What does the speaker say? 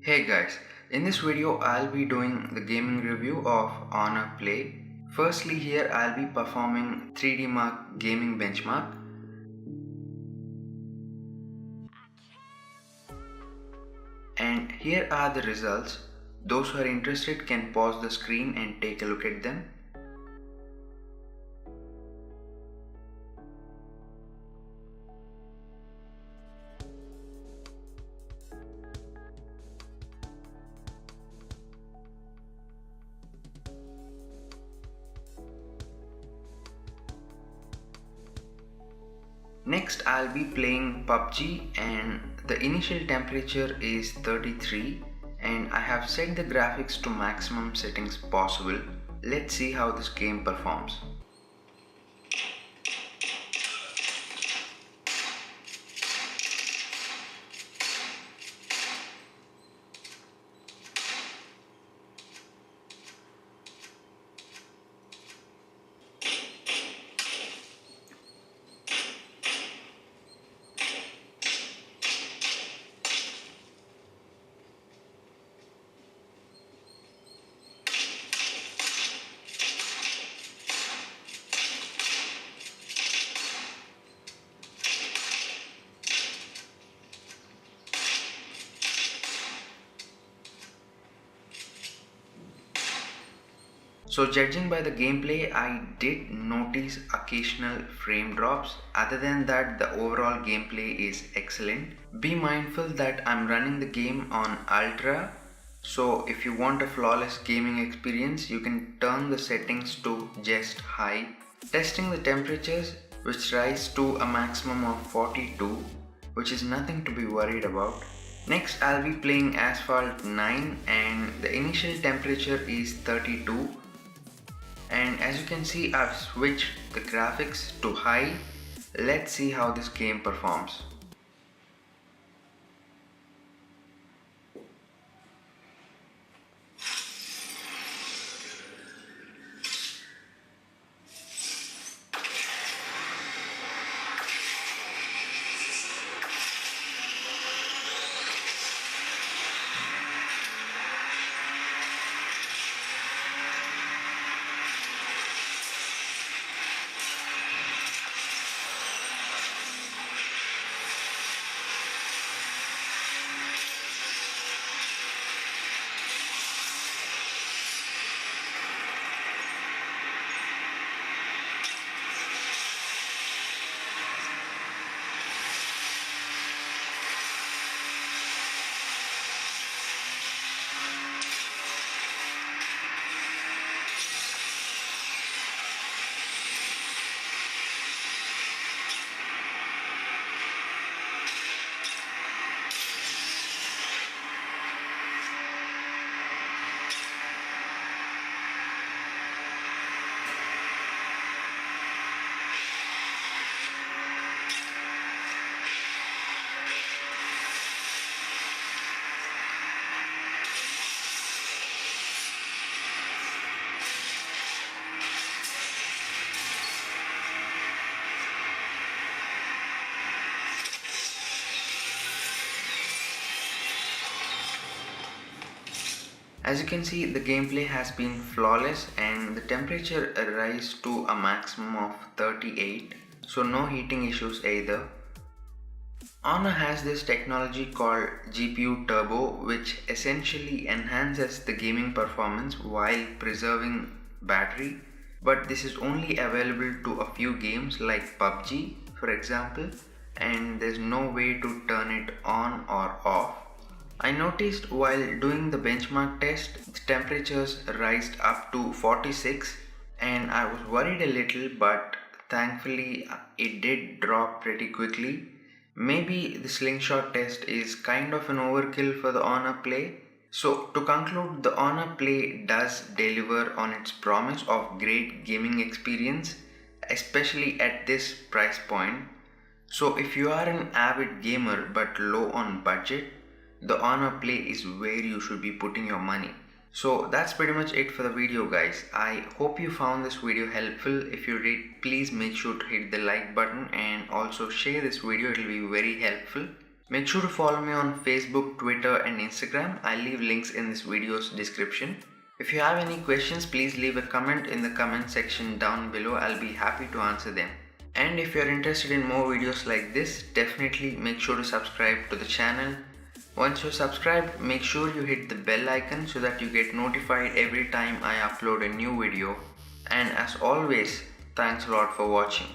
Hey guys, in this video I'll be doing the gaming review of Honor Play. Firstly, here I'll be performing 3D Mark gaming benchmark, and here are the results. Those who are interested can pause the screen and take a look at them. Next I'll be playing PUBG and the initial temperature is 33 and I have set the graphics to maximum settings possible. Let's see how this game performs. So judging by the gameplay, I did notice occasional frame drops. Other than that, the overall gameplay is excellent. Be mindful that I'm running the game on Ultra. So if you want a flawless gaming experience, you can turn the settings to just high. Testing the temperatures, which rise to a maximum of 42, which is nothing to be worried about. Next, I'll be playing Asphalt 9 and the initial temperature is 32. And as you can see, I've switched the graphics to high. Let's see how this game performs. As you can see, the gameplay has been flawless and the temperature rise to a maximum of 38, so no heating issues either. Honor has this technology called GPU Turbo, which essentially enhances the gaming performance while preserving battery, but this is only available to a few games like PUBG for example, and there's no way to turn it on or off. I noticed while doing the benchmark test, the temperatures rised up to 46 and I was worried a little, but thankfully it did drop pretty quickly. Maybe the slingshot test is kind of an overkill for the Honor Play. So to conclude, the Honor Play does deliver on its promise of great gaming experience, especially at this price point. So if you are an avid gamer but low on budget, the Honor Play is where you should be putting your money. So that's pretty much it for the video guys. I hope you found this video helpful. If you did, please make sure to hit the like button and also share this video, it will be very helpful. Make sure to follow me on Facebook, Twitter and Instagram. I'll leave links in this video's description. If you have any questions, please leave a comment in the comment section down below. I'll be happy to answer them. And if you're interested in more videos like this, definitely make sure to subscribe to the channel. Once you're subscribed, make sure you hit the bell icon so that you get notified every time I upload a new video. And as always, thanks a lot for watching.